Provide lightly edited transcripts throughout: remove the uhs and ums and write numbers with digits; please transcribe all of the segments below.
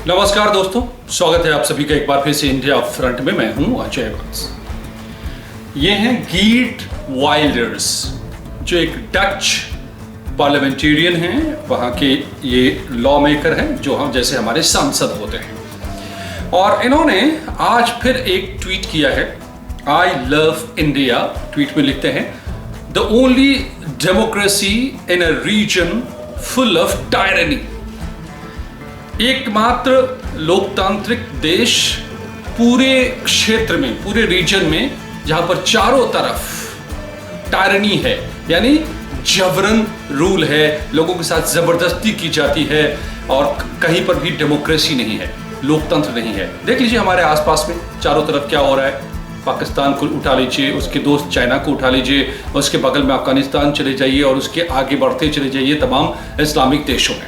नमस्कार दोस्तों, स्वागत है आप सभी का एक बार फिर से इंडिया फ्रंट में। मैं हूं अजय वंश। ये हैं गीर्ट वाइल्डर्स, जो एक डच पार्लियामेंटेरियन हैं। वहाँ के ये लॉ मेकर हैं, जो हम जैसे हमारे सांसद होते हैं। और इन्होंने आज फिर एक ट्वीट किया है, आई लव इंडिया। ट्वीट में लिखते हैं, the only democracy in a region full of tyranny. एकमात्र लोकतांत्रिक देश पूरे क्षेत्र में, पूरे रीजन में, जहां पर चारों तरफ टायरनी है, यानी जबरन रूल है, लोगों के साथ जबरदस्ती की जाती है और कहीं पर भी डेमोक्रेसी नहीं है, लोकतंत्र नहीं है। देख लीजिए हमारे आसपास में चारों तरफ क्या हो रहा है। पाकिस्तान को उठा लीजिए, उसके दोस्त चाइना को उठा लीजिए, उसके बगल में अफगानिस्तान चले जाइए और उसके आगे बढ़ते चले जाइए तमाम इस्लामिक देशों में।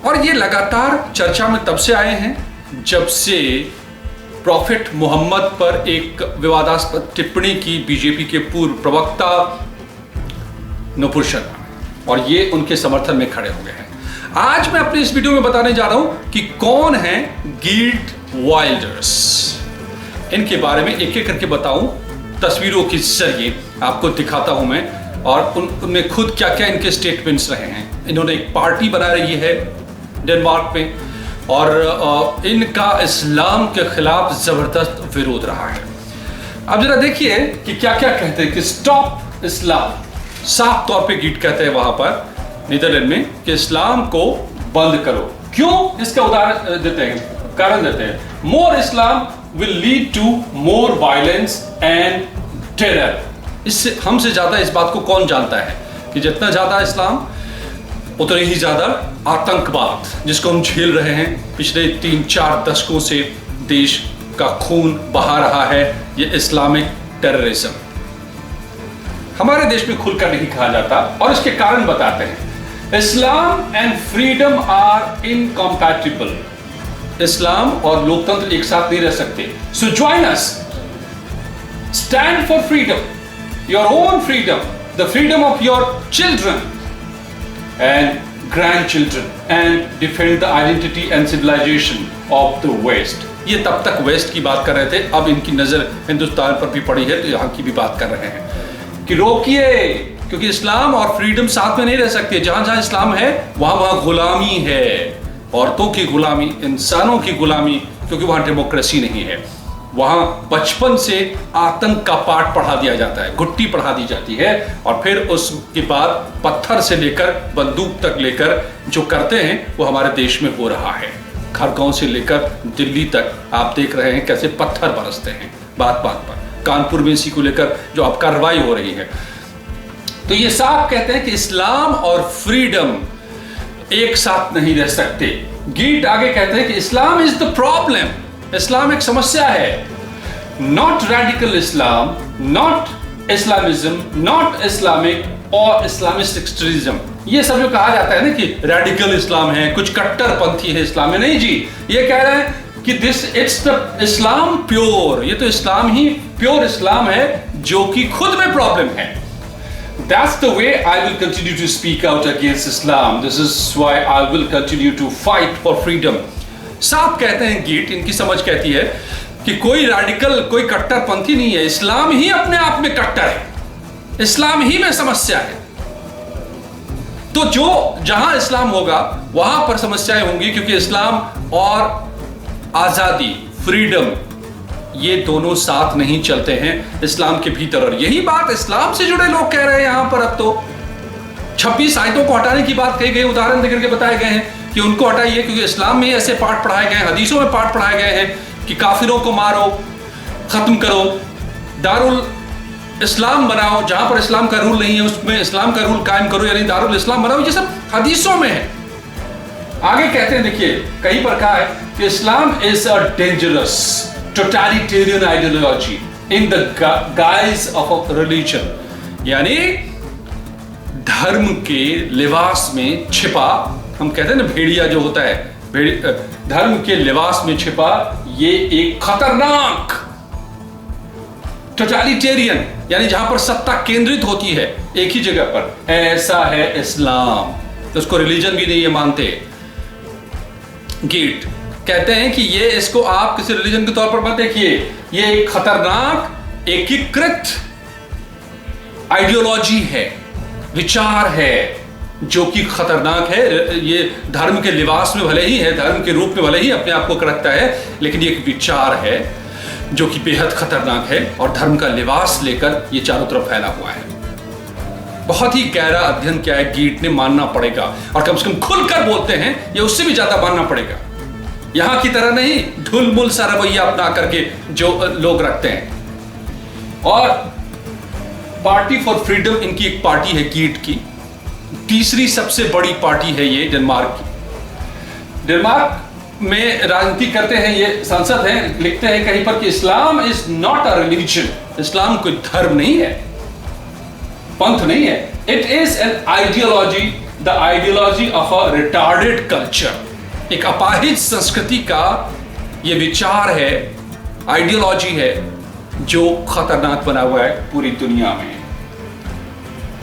और ये लगातार चर्चा में तब से आए हैं जब से प्रॉफिट मोहम्मद पर एक विवादास्पद टिप्पणी की बीजेपी के पूर्व प्रवक्ता नुपुर शर्मा, और ये उनके समर्थन में खड़े हो गए हैं। आज मैं अपने इस वीडियो में बताने जा रहा हूं कि कौन है गीर्ट वाइल्डर्स। इनके बारे में एक एक करके बताऊं, तस्वीरों के जरिए आपको दिखाता हूं मैं, और उनमें खुद क्या क्या इनके स्टेटमेंट्स रहे हैं। इन्होंने एक पार्टी बना रही है डेनमार्क में, और इनका इस्लाम के खिलाफ जबरदस्त विरोध रहा है। अब जरा देखिए कि क्या क्या कहते हैं कि स्टॉप इस्लाम। साफ तौर पे गीट कहते हैं वहां पर नीदरलैंड में कि इस्लाम को बंद करो। क्यों? इसका उदाहरण देते हैं, कारण देते हैं। More Islam will lead to more violence and terror. इससे हमसे ज्यादा इस बात को कौन जानता है कि जितना ज्यादा इस्लाम उतने ही ज्यादा आतंकवाद, जिसको हम झेल रहे हैं पिछले 3-4 दशकों से, देश का खून बहा रहा है ये इस्लामिक टेररिज्म। हमारे देश में खुलकर नहीं कहा जाता और इसके कारण बताते हैं। Islam and freedom are incompatible. इस्लाम और लोकतंत्र एक साथ नहीं रह सकते। So join us, stand for freedom, your own freedom, the freedom of your children and grandchildren, and defend the identity and civilization of the West। ये तब तक वेस्ट की बात कर रहे थे, अब इनकी नजर हिंदुस्तान पर भी पड़ी है तो यहाँ की भी बात कर रहे हैं कि रोकिए, क्योंकि इस्लाम और फ्रीडम साथ में नहीं रह सकते। जहां जहां इस्लाम है वहां गुलामी है, औरतों की गुलामी, इंसानों की गुलामी, क्योंकि वहां डेमोक्रेसी नहीं है। वहां बचपन से आतंक का पाठ पढ़ा दिया जाता है, गुट्टी पढ़ा दी जाती है, और फिर उसके बाद पत्थर से लेकर बंदूक तक लेकर जो करते हैं वो हमारे देश में हो रहा है। खरगोन से लेकर दिल्ली तक आप देख रहे हैं कैसे पत्थर बरसते हैं बात बात पर। कानपुर में इसी को लेकर जो अब कार्रवाई हो रही है। तो ये साफ कहते हैं कि इस्लाम और फ्रीडम एक साथ नहीं रह सकते। गीट आगे कहते हैं कि इस्लाम इज द प्रॉब्लम। इस्लाम एक समस्या है, not radical Islam, not Islamism, not Islamic और इस्लामिस्ट एक्सट्रीमिज्म। ये सब जो कहा जाता है ना कि रेडिकल इस्लाम है, कुछ कट्टरपंथी है इस्लाम में, नहीं जी। ये कह रहे हैं कि this it's the Islam pure. ये तो इस्लाम ही प्योर इस्लाम है जो कि खुद में प्रॉब्लम है। That's the way I will continue to speak out against Islam. This is why I will continue to fight for freedom. साफ कहते हैं गीट, इनकी समझ कहती है कि कोई रैडिकल, कोई कट्टरपंथी नहीं है। इस्लाम ही अपने आप में कट्टर है, इस्लाम ही में समस्या है। तो जो जहां इस्लाम होगा वहां पर समस्याएं होंगी, क्योंकि इस्लाम और आजादी, फ्रीडम, ये दोनों साथ नहीं चलते हैं इस्लाम के भीतर। और यही बात इस्लाम से जुड़े लोग कह रहे हैं यहां पर। अब तो 26 आयतों को हटाने की बात कही गई, उदाहरण देकर के बताए गए हैं कि उनको हटाइए, क्योंकि इस्लाम में ऐसे पाठ पढ़ाए गए हैं, हदीसों में पाठ पढ़ाए गए हैं कि काफिरों को मारो, खत्म करो, दारुल इस्लाम बनाओ, जहां पर इस्लाम का रूल नहीं है उसमें इस्लाम का रूल कायम करो, यानी दारुल इस्लाम बनाओ। ये सब हदीसों में है। आगे कहते हैं, देखिए कहीं पर कहा है कि Islam is a dangerous totalitarian ideology in the guise of religion, यानी धर्म के लिबास में छिपा, हम कहते हैं ना भेड़िया जो होता है, धर्म के लिबास में छिपा ये एक खतरनाक टोटलिटेरियन, यानी जहां पर सत्ता केंद्रित होती है एक ही जगह पर, ऐसा है इस्लाम। तो उसको रिलीजन भी नहीं ये मानते। गीट कहते हैं कि ये इसको आप किसी रिलीजन के तौर पर मत देखिए, ये एक खतरनाक एकीकृत आइडियोलॉजी है, विचार है जो कि खतरनाक है। ये धर्म के लिबास में भले ही है, धर्म के रूप में भले ही अपने आप को रखता है, लेकिन ये एक विचार है जो कि बेहद खतरनाक है और धर्म का लिबास लेकर ये चारों तरफ फैला हुआ है। बहुत ही गहरा अध्ययन किया है गीट ने, मानना पड़ेगा, और कम से कम खुलकर बोलते हैं, ये उससे भी ज्यादा मानना पड़ेगा। यहां की तरह नहीं ढुलमुल सा रवैया अपना करके जो लोग रखते हैं। और पार्टी फॉर फ्रीडम इनकी एक पार्टी है गीट की, तीसरी सबसे बड़ी पार्टी है ये डेनमार्क की। डेनमार्क में राजनीति करते हैं ये सांसद हैं, लिखते हैं कहीं पर कि Islam is not a religion, इस्लाम कोई धर्म नहीं है, पंथ नहीं है, it is an ideology, the ideology of a retarded culture. एक अपाहिज संस्कृति का ये विचार है, आइडियोलॉजी है जो खतरनाक बना हुआ है पूरी दुनिया में,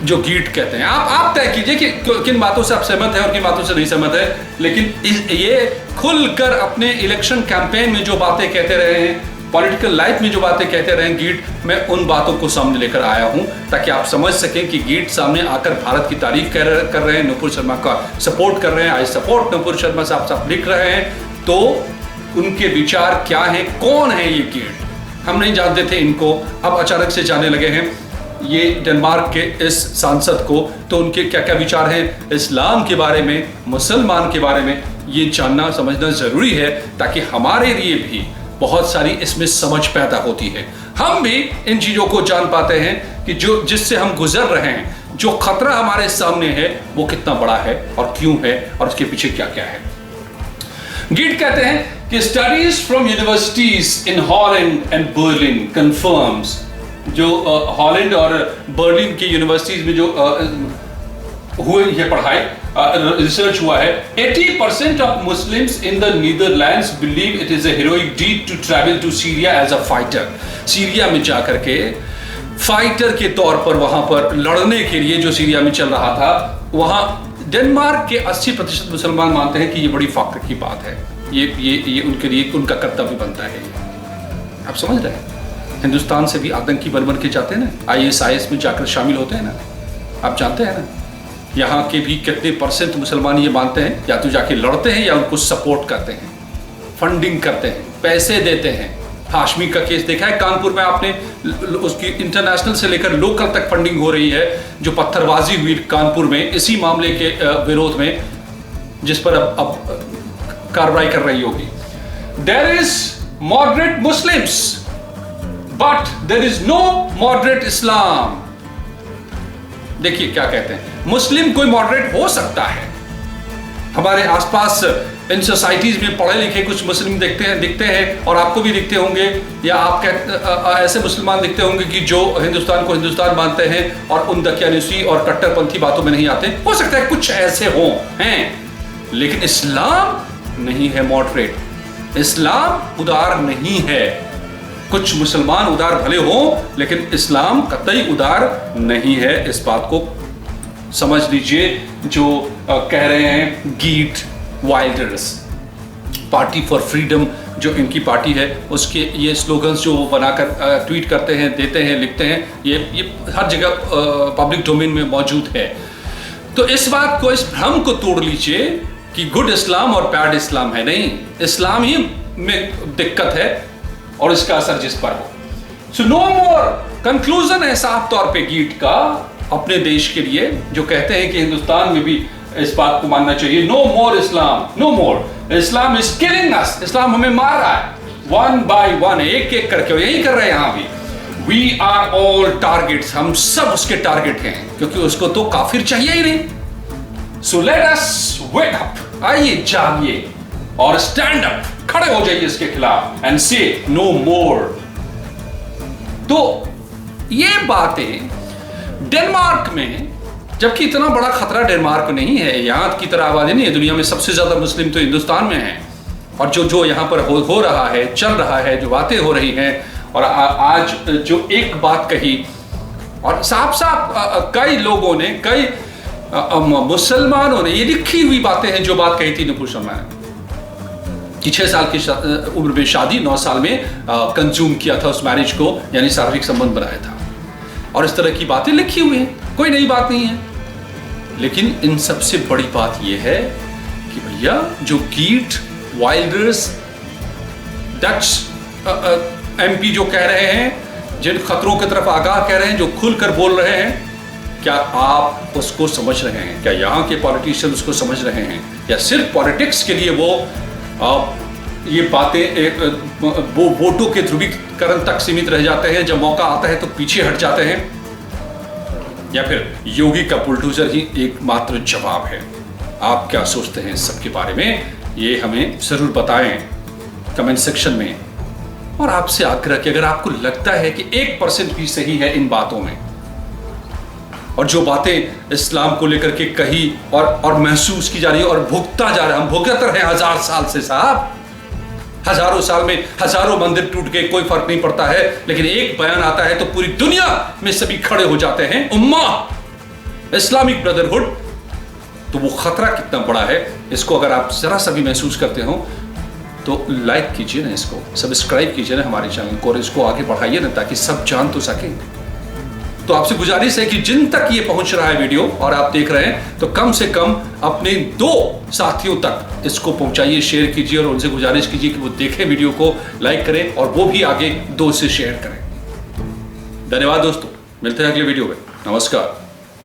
जो गीट कहते हैं। आप तय कीजिए कि किन बातों से आप सहमत हैं और किन बातों से नहीं सहमत है, लेकिन ये खुलकर अपने इलेक्शन कैंपेन में जो बातें कहते रहे हैं, पॉलिटिकल लाइफ में जो बातें कहते रहे हैं गीट, मैं उन बातों को सामने लेकर आया हूं ताकि आप समझ सकें कि गीट सामने आकर भारत की तारीफ कर रहे हैं, नुपुर शर्मा का सपोर्ट कर रहे हैं, आई सपोर्ट नुपुर शर्मा साहब लिख रहे हैं, तो उनके विचार क्या हैं, कौन है ये गीट। हम नहीं जानते थे इनको, अब अचानक से जाने लगे हैं ये डेनमार्क के इस सांसद को, तो उनके क्या क्या विचार हैं इस्लाम के बारे में, मुसलमान के बारे में, ये जानना समझना जरूरी है ताकि हमारे लिए भी बहुत सारी इसमें समझ पैदा होती है, हम भी इन चीजों को जान पाते हैं कि जो जिससे हम गुजर रहे हैं, जो खतरा हमारे सामने है वो कितना बड़ा है और क्यों है और उसके पीछे क्या क्या है। गीट कहते हैं कि studies from universities in Holland and Berlin confirms, जो हॉलैंड और बर्लिन की यूनिवर्सिटीज में जो हुए ये पढ़ाई रिसर्च हुआ है, 80% of Muslims in the Netherlands believe it is a heroic deed to travel to Syria as a fighter. Syria में जाकर के फाइटर के तौर पर वहां पर लड़ने के लिए, जो सीरिया में चल रहा था, वहां डेनमार्क के 80% मुसलमान मानते हैं कि ये बड़ी फख्र की बात है, ये उनके लिए उनका कर्तव्य बनता है। आप समझ रहे हैं, हिंदुस्तान से भी आतंकी बन के जाते हैं ना, ISIS में जाकर शामिल होते हैं ना, आप जानते हैं ना, यहाँ के भी कितने % मुसलमान ये मानते हैं या तो जाके लड़ते हैं या उनको सपोर्ट करते हैं, फंडिंग करते हैं, पैसे देते हैं। हाशमी का केस देखा है कानपुर में आपने, उसकी इंटरनेशनल से लेकर लोकल तक फंडिंग हो रही है, जो पत्थरबाजी हुई कानपुर में इसी मामले के विरोध में, जिस पर अब कार्रवाई कर रही होगी। There is moderate Muslims but there is no moderate Islam. देखिए क्या कहते हैं, मुस्लिम कोई मॉडरेट हो सकता है, हमारे आसपास इन सोसाइटीज में पढ़े लिखे कुछ मुस्लिम दिखते हैं और आपको भी दिखते होंगे, या आप ऐसे मुसलमान दिखते होंगे कि जो हिंदुस्तान को हिंदुस्तान मानते हैं और उन दकियानुसी और कट्टरपंथी बातों में नहीं आते, हो सकता है कुछ ऐसे हों हैं, लेकिन इस्लाम नहीं है मॉडरेट, इस्लाम उदार नहीं है। कुछ मुसलमान उदार भले हो लेकिन इस्लाम कतई उदार नहीं है, इस बात को समझ लीजिए। जो कह रहे हैं git Wilders, party for freedom जो इनकी पार्टी है, उसके ये स्लोगन्स जो वो बनाकर ट्वीट करते हैं, देते हैं, लिखते हैं, ये हर जगह पब्लिक डोमेन में मौजूद है। तो इस बात को, इस भ्रम को तोड़ लीजिए कि गुड इस्लाम और बैड इस्लाम है, नहीं, इस्लाम ही में दिक्कत है और इसका असर जिस पर हो। सो नो मोर, कंक्लूजन है साफ तौर पे गीट का अपने देश के लिए, जो कहते हैं कि हिंदुस्तान में भी इस बात को मानना चाहिए, no more Islam, no more Islam is killing us, इस्लाम हमें मार रहा है वन बाय वन, एक एक करके, यही कर रहे हैं यहां भी। वी आर ऑल टारगेट्स, हम सब उसके टारगेट हैं, क्योंकि उसको तो काफिर चाहिए ही नहीं। So let us wake up, आइए जागिए और स्टैंड अप, खड़े हो जाइए इसके खिलाफ एंड से नो मोर। तो ये बातें डेनमार्क में, जबकि इतना बड़ा खतरा डेनमार्क नहीं है, यहां की तरह आबादी नहीं है, दुनिया में सबसे ज्यादा मुस्लिम तो हिंदुस्तान में है, और जो यहां पर हो रहा है, चल रहा है, जो बातें हो रही हैं, और आज जो एक बात कही और साफ साफ कई लोगों ने, कई मुसलमानों ने, ये लिखी हुई बातें हैं, जो बात कही थी नुपुर शर्मा ने, कि 6 साल की उम्र में शादी, 9 साल में कंज्यूम किया था उस मैरिज को, यानी शारीरिक संबंध बनाया था। और इस तरह की बातें लिखी हुई हैं, कोई नई बात नहीं है। लेकिन इन सबसे बड़ी बात यह है कि भैया जो कीट, वाइल्डर्स, डच एमपी जो कह रहे हैं, जिन खतरों की तरफ आगाह कह रहे हैं, जो खुलकर बोल रहे हैं, क्या आप उसको समझ रहे हैं? क्या यहाँ के पॉलिटिशियन उसको समझ रहे हैं, या सिर्फ पॉलिटिक्स के लिए वो ये बातें वो वोटों के ध्रुवीकरण तक सीमित रह जाते हैं, जब मौका आता है तो पीछे हट जाते हैं? या फिर योगी का बुलडोजर ही एकमात्र जवाब है? आप क्या सोचते हैं इस सब के बारे में? ये हमें जरूर बताएं कमेंट सेक्शन में। और आपसे आग्रह कि अगर आपको लगता है कि 1% भी सही है इन बातों में, और जो बातें इस्लाम को लेकर के कही और महसूस की जा रही है और भुगता जा रहा है, हम भुगत रहे हैं 1000 साल से साहब, हजारों साल में हजारों मंदिर टूट गए, कोई फर्क नहीं पड़ता है। लेकिन एक बयान आता है तो पूरी दुनिया में सभी खड़े हो जाते हैं, उम्मा, इस्लामिक ब्रदरहुड। तो वो खतरा कितना बड़ा है, इसको अगर आप जरा सा भी महसूस करते हो तो लाइक कीजिए ना, इसको सब्सक्राइब कीजिए ना हमारे चैनल को, और इसको आगे बढ़ाइए ना, ताकि सब जान तो सकें। तो आपसे गुजारिश है कि जिन तक ये पहुंच रहा है वीडियो और आप देख रहे हैं, तो कम से कम अपने 2 साथियों तक इसको पहुंचाइए, शेयर कीजिए, और उनसे गुजारिश कीजिए कि वो देखें वीडियो को, लाइक करें, और वो भी आगे 2 से शेयर करें। धन्यवाद दोस्तों, मिलते हैं अगले वीडियो में। नमस्कार।